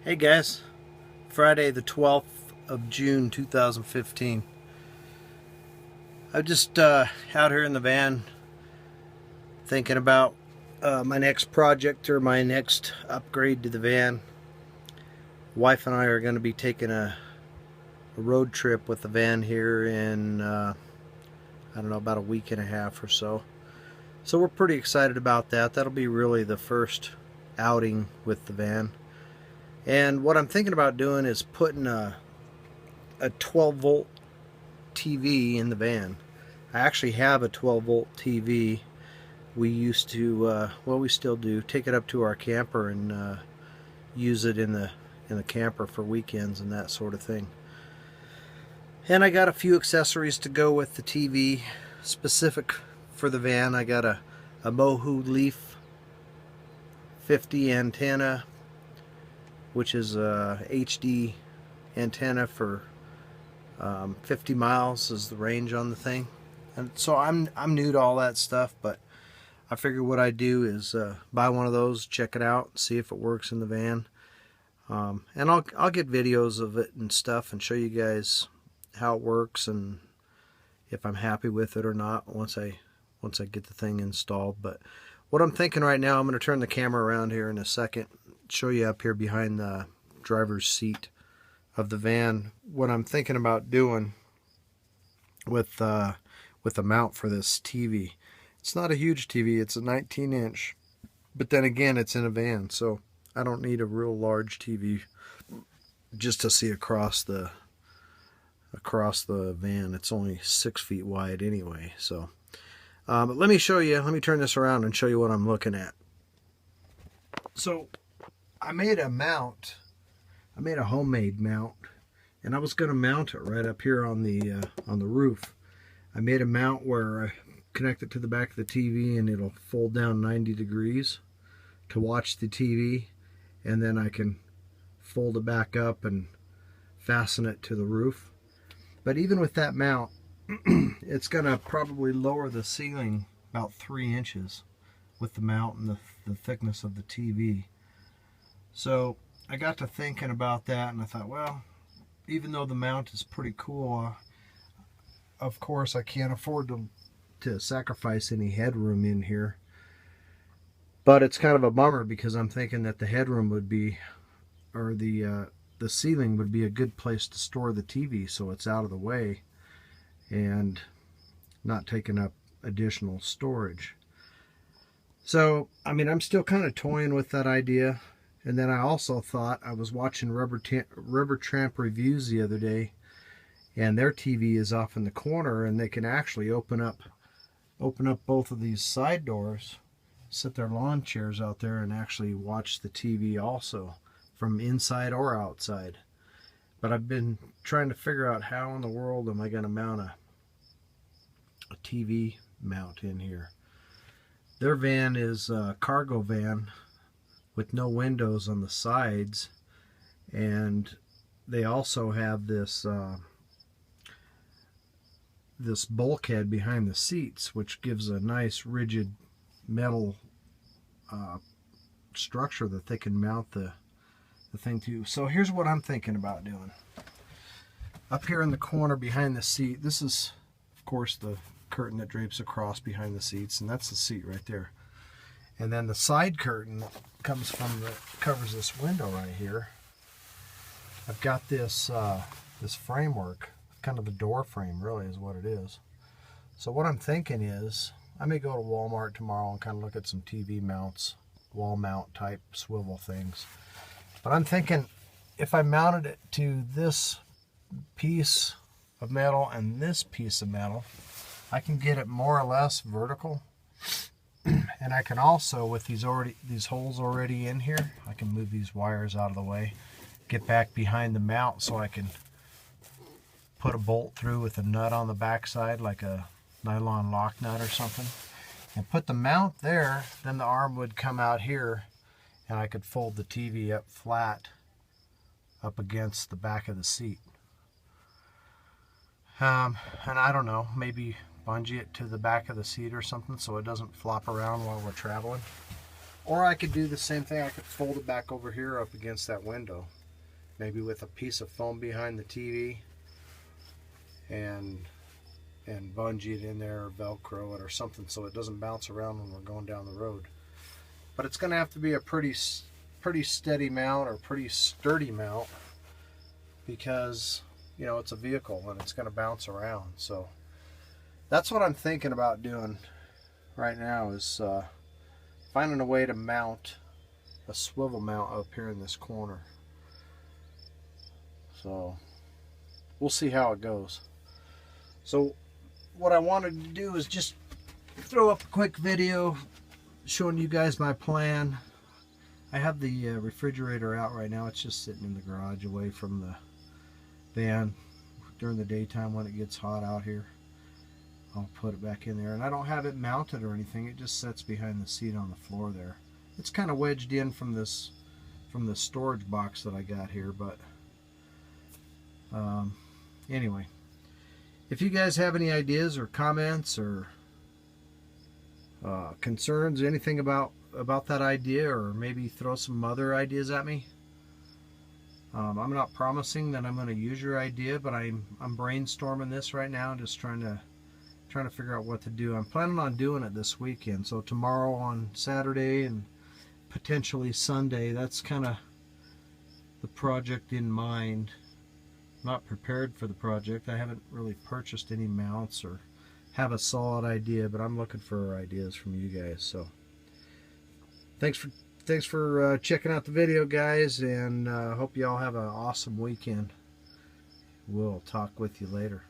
Hey guys, Friday the 12th of June 2015. I'm just out here in the van thinking about my next project or my next upgrade to the van. Wife and I are going to be taking a road trip with the van here in I don't know, about a week and a half or so. So we're pretty excited about that. That'll be really the first outing with the van. And what I'm thinking about doing is putting a 12 volt TV in the van. I actually have a 12 volt TV. We used to, well, we still do, take it up to our camper and use it in the camper for weekends and that sort of thing. And I got a few accessories to go with the TV specific for the van. I got a Mohu Leaf 50 antenna, which is a HD antenna for 50 miles is the range on the thing. And so I'm new to all that stuff, but I figure what I do is buy one of those, check it out, see if it works in the van. And I'll get videos of it and stuff and show you guys how it works and if I'm happy with it or not once I get the thing installed. But what I'm thinking right now, I'm going to turn the camera around here in a second, show you up here behind the driver's seat of the van what I'm thinking about doing with a mount for this TV. It's not a huge TV, it's a 19-inch, but then again it's in a van, so I don't need a real large TV just to see across the van. It's only 6 feet wide anyway. So but let me show you, let me turn this around and show you what I'm looking at. So I made a mount. I made a homemade mount, and I was going to mount it right up here on the roof. I made a mount where I connect it to the back of the TV, and it'll fold down 90 degrees to watch the TV, and then I can fold it back up and fasten it to the roof. But even with that mount, it's going to probably lower the ceiling about 3 inches with the mount and the thickness of the TV. So I got to thinking about that, and I thought, well, even though the mount is pretty cool, of course I can't afford to sacrifice any headroom in here. But it's kind of a bummer because I'm thinking that the headroom would be, or the ceiling would be a good place to store the TV, so it's out of the way and not taking up additional storage. So, I mean, I'm still kind of toying with that idea. And then I also thought, I was watching Rubber Tramp reviews the other day, and their TV is off in the corner, and they can actually open up both of these side doors, sit their lawn chairs out there, and actually watch the TV also from inside or outside. But I've been trying to figure out how in the world am I going to mount a TV mount in here. Their van is a cargo van with no windows on the sides, and they also have this this bulkhead behind the seats, which gives a nice rigid metal structure that they can mount the thing to. So here's what I'm thinking about doing. Up here in the corner behind the seat, this is of course the curtain that drapes across behind the seats, and that's the seat right there. And then the side curtain that comes from covers this window right here. I've got this this framework, kind of a door frame really is what it is. So what I'm thinking is, I may go to Walmart tomorrow and kind of look at some TV mounts, wall mount type swivel things. But I'm thinking if I mounted it to this piece of metal and this piece of metal, I can get it more or less vertical. And I can also, with these holes already in here, I can move these wires out of the way, get back behind the mount so I can put a bolt through with a nut on the back side, like a nylon lock nut or something, and put the mount there. Then the arm would come out here, and I could fold the TV up flat up against the back of the seat. And I don't know, maybe bungee it to the back of the seat or something so it doesn't flop around while we're traveling. Or I could do the same thing, I could fold it back over here up against that window. maybe with a piece of foam behind the TV, and bungee it in there or Velcro it or something so it doesn't bounce around when we're going down the road. But it's going to have to be a pretty steady mount or pretty sturdy mount, because you know it's a vehicle and it's going to bounce around. So that's what I'm thinking about doing right now, is finding a way to mount a swivel mount up here in this corner. So we'll see how it goes. So what I wanted to do is just throw up a quick video showing you guys my plan. I have the refrigerator out right now. It's just sitting in the garage away from the van. During the daytime when it gets hot out here, I'll put it back in there, and I don't have it mounted or anything. It just sits behind the seat on the floor there. It's kind of wedged in from the storage box that I got here, but anyway, if you guys have any ideas or comments or concerns, anything about that idea, or maybe throw some other ideas at me. I'm not promising that I'm going to use your idea, but I'm brainstorming this right now, just trying to figure out what to do. I'm planning on doing it this weekend, so tomorrow on Saturday and potentially Sunday. That's kind of the project in mind. I'm not prepared for the project. I haven't really purchased any mounts or have a solid idea, but I'm looking for ideas from you guys. So thanks for checking out the video, guys, and hope you all have an awesome weekend. We'll talk with you later.